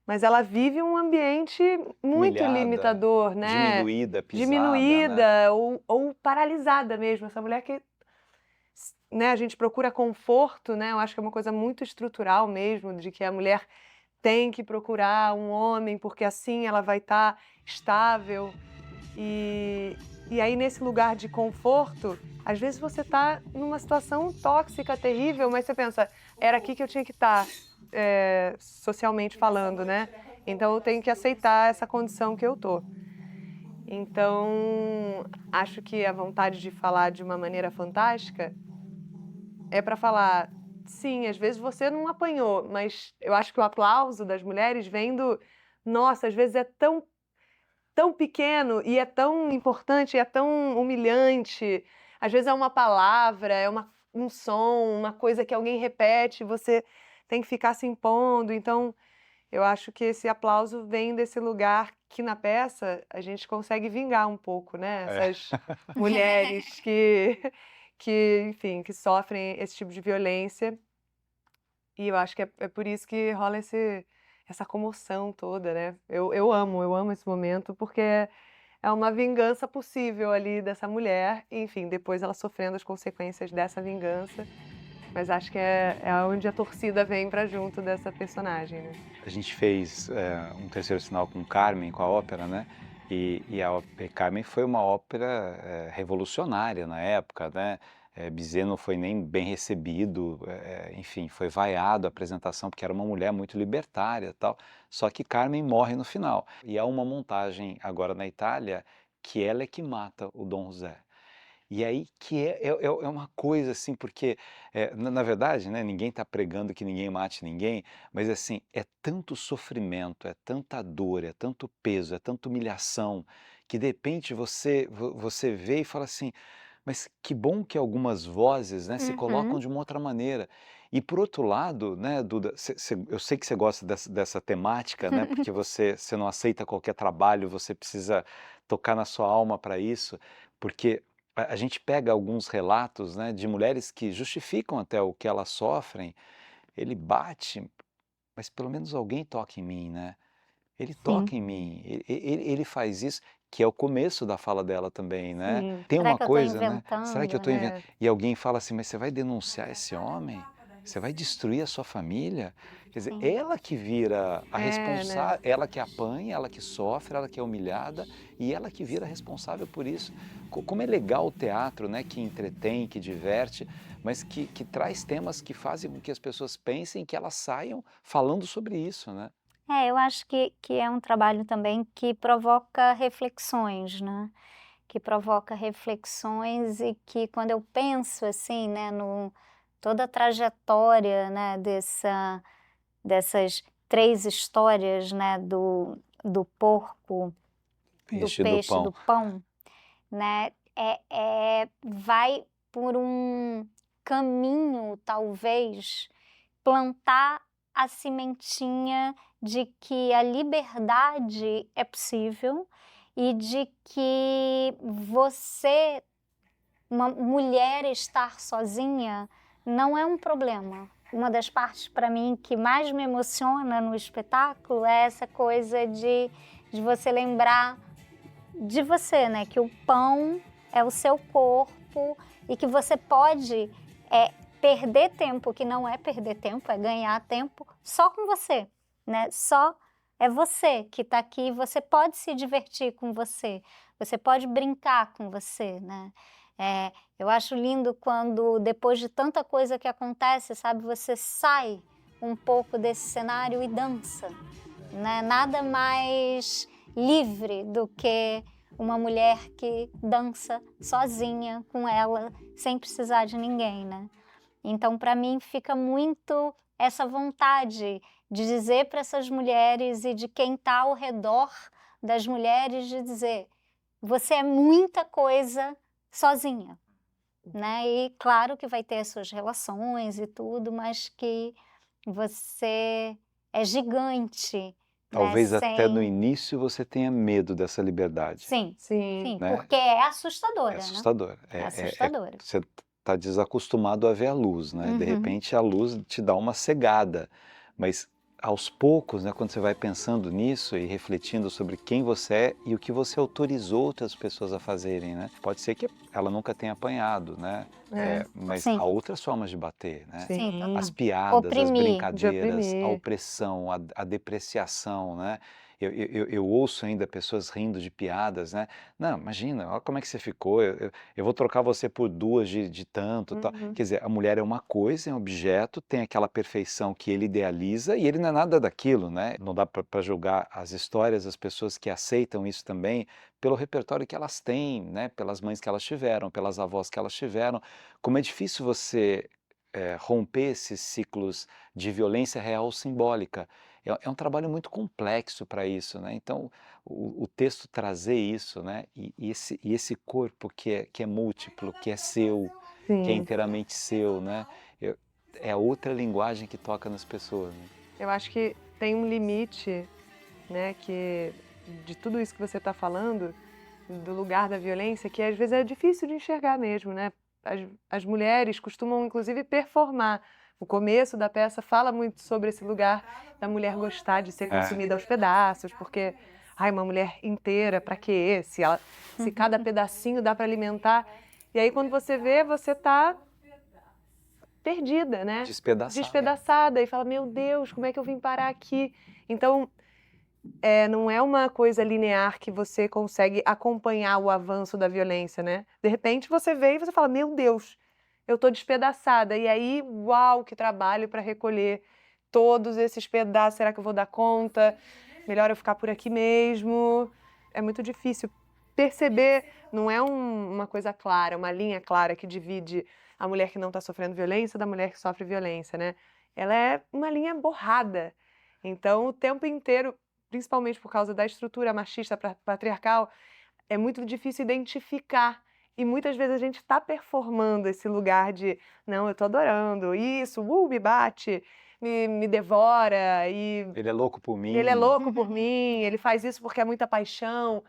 S2: mas ela vive um ambiente muito
S1: Humilhada,
S2: limitador, né?
S1: diminuída, pisada, né?
S2: Diminuída ou paralisada mesmo. Essa mulher que, né, a gente procura conforto, né? Eu acho que é uma coisa muito estrutural mesmo, de que a mulher tem que procurar um homem, porque assim ela vai estar estável. E aí, nesse lugar de conforto, às vezes você está numa situação tóxica, terrível, mas você pensa, era aqui que eu tinha que estar, socialmente falando, né? Então eu tenho que aceitar essa condição que eu tô. Então, acho que a vontade de falar de uma maneira fantástica é para falar, sim, às vezes você não apanhou, mas eu acho que o aplauso das mulheres vem do, nossa, às vezes é tão pequeno e é tão importante, é tão humilhante. Às vezes é uma palavra, é um som, uma coisa que alguém repete, você tem que ficar se impondo. Então, eu acho que esse aplauso vem desse lugar que na peça a gente consegue vingar um pouco, né? Essas mulheres enfim, que sofrem esse tipo de violência. E eu acho que é por isso que rola essa comoção toda, né? Eu amo esse momento, porque é uma vingança possível ali dessa mulher, e, enfim, depois ela sofrendo as consequências dessa vingança. Mas acho que é onde a torcida vem pra junto dessa personagem, né?
S1: A gente fez um terceiro sinal com Carmen, com a ópera, né? E a ópera Carmen foi uma ópera revolucionária na época, né? Bizet não foi nem bem recebido, enfim, foi vaiado a apresentação porque era uma mulher muito libertária e tal. Só que Carmen morre no final. E há uma montagem agora na Itália que ela é que mata o Dom José. E aí que é uma coisa assim, porque, na verdade, né, ninguém está pregando que ninguém mate ninguém, mas assim, é tanto sofrimento, é tanta dor, é tanto peso, é tanta humilhação, que de repente você vê e fala assim, mas que bom que algumas vozes, né, se colocam de uma outra maneira. E por outro lado, né, Duda, eu sei que você gosta dessa temática, né, porque você não aceita qualquer trabalho, você precisa tocar na sua alma para isso, porque a gente pega alguns relatos, né, de mulheres que justificam até o que elas sofrem. Ele bate, mas pelo menos alguém toca em mim, né? Ele toca em mim, ele faz isso, que é o começo da fala dela também, né?
S2: Sim.
S1: Tem
S5: Será
S1: uma
S5: que eu tô
S1: coisa, né? Será que eu
S5: inventando,
S1: estou
S5: né?
S1: inventando? E alguém fala assim, mas você vai denunciar esse homem? Você vai destruir a sua família? Quer dizer,
S5: Sim.
S1: ela que vira a
S2: né?
S1: responsável, ela que apanha, ela que sofre, ela que é humilhada e ela que vira responsável por isso. Como é legal o teatro, né? Que entretém, que diverte, mas que traz temas que fazem com que as pessoas pensem, que elas saiam falando sobre isso, né?
S5: Eu acho que é um trabalho também que provoca reflexões, né? que provoca reflexões e que quando eu penso assim, né, toda a trajetória, né, dessas 3 histórias, né, do porco, do
S6: Peixe do
S5: peixe,
S6: pão.
S5: do pão, né, vai por um caminho, talvez, plantar a sementinha de que a liberdade é possível e de que você, uma mulher, estar sozinha não é um problema. Uma das partes, para mim, que mais me emociona no espetáculo é essa coisa de você lembrar de você, né? Que o pão é o seu corpo e que você pode perder tempo, que não é perder tempo, é ganhar tempo só com você, né? Só é você que está aqui, você pode se divertir com você pode brincar com você, né? Eu acho lindo quando, depois de tanta coisa que acontece, sabe, você sai um pouco desse cenário e dança, né? Nada mais livre do que uma mulher que dança sozinha com ela, sem precisar de ninguém, né? Então, para mim, fica muito essa vontade de dizer para essas mulheres e de quem está ao redor das mulheres, de dizer, você é muita coisa sozinha, né? E claro que vai ter as suas relações e tudo, mas que você é gigante.
S6: Talvez
S5: né?
S6: até no
S5: Sem-
S6: início você tenha medo dessa liberdade.
S5: Sim,
S2: Sim.
S5: sim,
S6: né?
S5: porque é assustadora,
S6: É
S5: né?
S6: assustador.
S5: É assustadora.
S6: Você está desacostumado a ver a luz, né? De
S5: Uhum.
S6: repente a luz te dá uma cegada, mas aos poucos, né, quando você vai pensando nisso e refletindo sobre quem você é e o que você autorizou outras pessoas a fazerem, né? Pode ser que ela nunca tenha apanhado, né? Mas
S5: Sim.
S6: há outras formas de bater, né?
S2: Sim.
S5: Sim, total.
S6: As piadas, as
S5: Oprimir.
S6: brincadeiras,
S2: De
S6: a
S2: oprimir.
S6: opressão, a depreciação, né? Eu ouço ainda pessoas rindo de piadas, né? Não, imagina, olha como é que você ficou, eu vou trocar você por 2 de tanto, tal.
S2: Uhum.
S6: Quer dizer, a mulher é uma coisa, é um objeto, tem aquela perfeição que ele idealiza e ele não é nada daquilo, né? Não dá para julgar as histórias, as pessoas que aceitam isso também, pelo repertório que elas têm, né? Pelas mães que elas tiveram, pelas avós que elas tiveram. Como é difícil você romper esses ciclos de violência real ou simbólica. É um trabalho muito complexo para isso, né? Então, o texto trazer isso, né? E esse corpo que é múltiplo, que é seu, que é
S2: Sim.
S6: inteiramente seu, né? É outra linguagem que toca nas pessoas, né?
S2: Eu acho que tem um limite, né, que de tudo isso que você está falando, do lugar da violência, que às vezes é difícil de enxergar mesmo, né? As mulheres costumam, inclusive, performar. O começo da peça fala muito sobre esse lugar da mulher gostar de ser consumida aos pedaços, porque, ai, uma mulher inteira, pra quê? Se cada pedacinho dá para alimentar. E aí, quando você vê, você tá perdida, né? Despedaçada. E fala, meu Deus, como é que eu vim parar aqui? Então, não é uma coisa linear que você consegue acompanhar o avanço da violência, né? De repente você vê e você fala, meu Deus, eu tô despedaçada. E aí, uau, que trabalho para recolher todos esses pedaços. Será que eu vou dar conta? Melhor eu ficar por aqui mesmo. É muito difícil perceber, não é uma coisa clara, uma linha clara que divide a mulher que não está sofrendo violência da mulher que sofre violência, né? Ela é uma linha borrada. Então, o tempo inteiro, principalmente por causa da estrutura machista patriarcal, é muito difícil identificar. E muitas vezes a gente está performando esse lugar de, não, eu tô adorando isso, me bate, me devora, e
S6: Ele é louco por mim.
S2: ele é louco por mim, ele faz isso porque é muita paixão.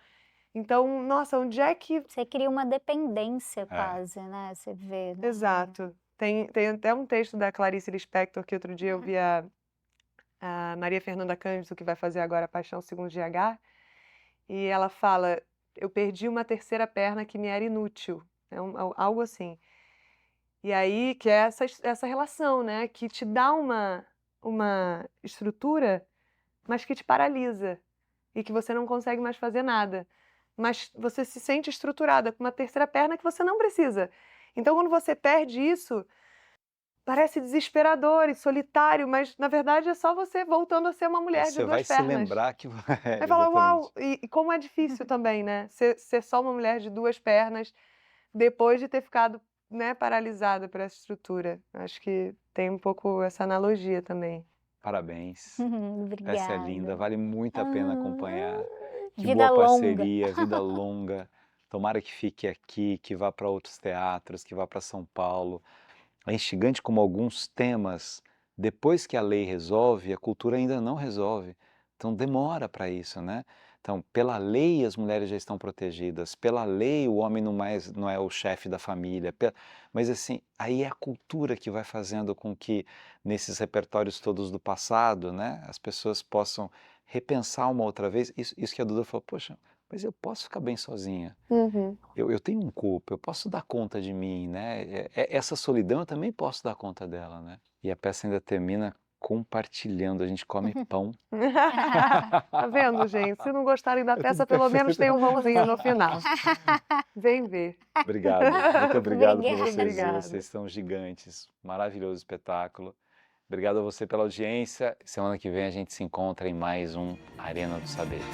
S2: Então, nossa, onde é que...
S5: Você cria uma dependência quase, né? Você vê. Né?
S2: Exato. Tem até um texto da Clarice Lispector que outro dia eu vi a Maria Fernanda Cândido, que vai fazer agora Paixão Segundo GH, e ela fala, eu perdi uma terceira perna que me era inútil, algo assim. E aí, que é essa relação, né, que te dá uma estrutura, mas que te paralisa, e que você não consegue mais fazer nada. Mas você se sente estruturada com uma terceira perna que você não precisa. Então, quando você perde isso, parece desesperador e solitário, mas na verdade é só você voltando a ser uma mulher de
S6: Você
S2: duas
S6: vai se
S2: pernas.
S6: lembrar que...
S2: Aí fala, uau,
S6: exatamente.
S2: e como é difícil também, né? Ser só uma mulher de duas pernas depois de ter ficado, né, paralisada por essa estrutura. Acho que tem um pouco essa analogia também.
S6: Parabéns.
S5: Obrigada.
S6: Essa é linda, vale muito a pena acompanhar. Que
S5: Vida
S6: boa
S5: longa.
S6: parceria, vida longa. Tomara que fique aqui, que vá para outros teatros, que vá para São Paulo. É instigante como alguns temas, depois que a lei resolve, a cultura ainda não resolve. Então demora para isso, né? Então, pela lei as mulheres já estão protegidas, pela lei o homem não é o chefe da família, mas assim, aí é a cultura que vai fazendo com que nesses repertórios todos do passado, né, as pessoas possam repensar uma outra vez, isso que a Duda falou, poxa, mas eu posso ficar bem sozinha.
S2: Uhum.
S6: Eu tenho um corpo, eu posso dar conta de mim, né? Essa solidão eu também posso dar conta dela, né? E a peça ainda termina compartilhando, a gente come pão.
S2: Tá vendo, gente? Se não gostarem da peça, pelo menos tem um pãozinho no final. Vem ver.
S6: Obrigado, muito obrigado por
S5: Obrigada.
S6: vocês
S2: Obrigada.
S6: duas, vocês são gigantes, maravilhoso espetáculo. Obrigado a você pela audiência. Semana que vem a gente se encontra em mais um Arena dos Saberes.